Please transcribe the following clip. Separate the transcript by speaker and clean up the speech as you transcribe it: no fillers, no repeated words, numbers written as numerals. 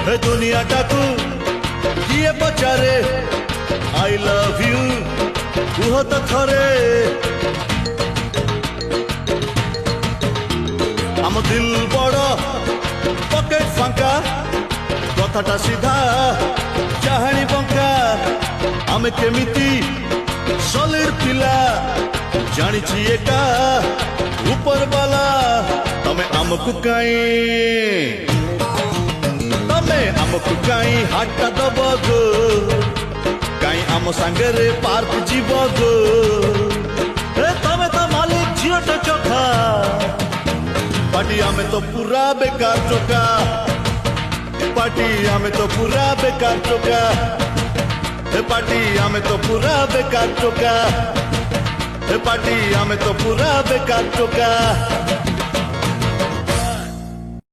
Speaker 1: ଏ ଦୁନିଆଟାକୁ କିଏ ପଚାରେ I love you କୁହ ତ ଥରେ ଆମ ଦିଲ ବଡ଼ ପକେଟ ଫାଙ୍କା କଥାଟା ସିଧା ଚାହାଣି ବଙ୍କା ଆମେ କେମିତି ସଲିଡ ପିଲା ଜାଣିଛି ଏକା ଉପର ବାଲା ତମେ ଆମକୁ କାଇଁ ହାଟଟା ଦବ ଗୋ କାଇଁ ଆମ ସାଙ୍ଗରେ ପାର୍କ ଯିବ ଗୋ ତମେ ତ ମାଲିକ ଝିଅଟା ଚୋଖା ପାଟି ଆମେ ତ ପୁରା ବେକାର ଟୋକା ପାଟି ଆମେ ତ ପୁରା ବେକାର ଟୋକା ପାଟି ଆମେ ତ ପୁରା ବେକାର ଟୋକା ପାଟି ଆମେ ତ ପୁରା ବେକାର ଟୋକା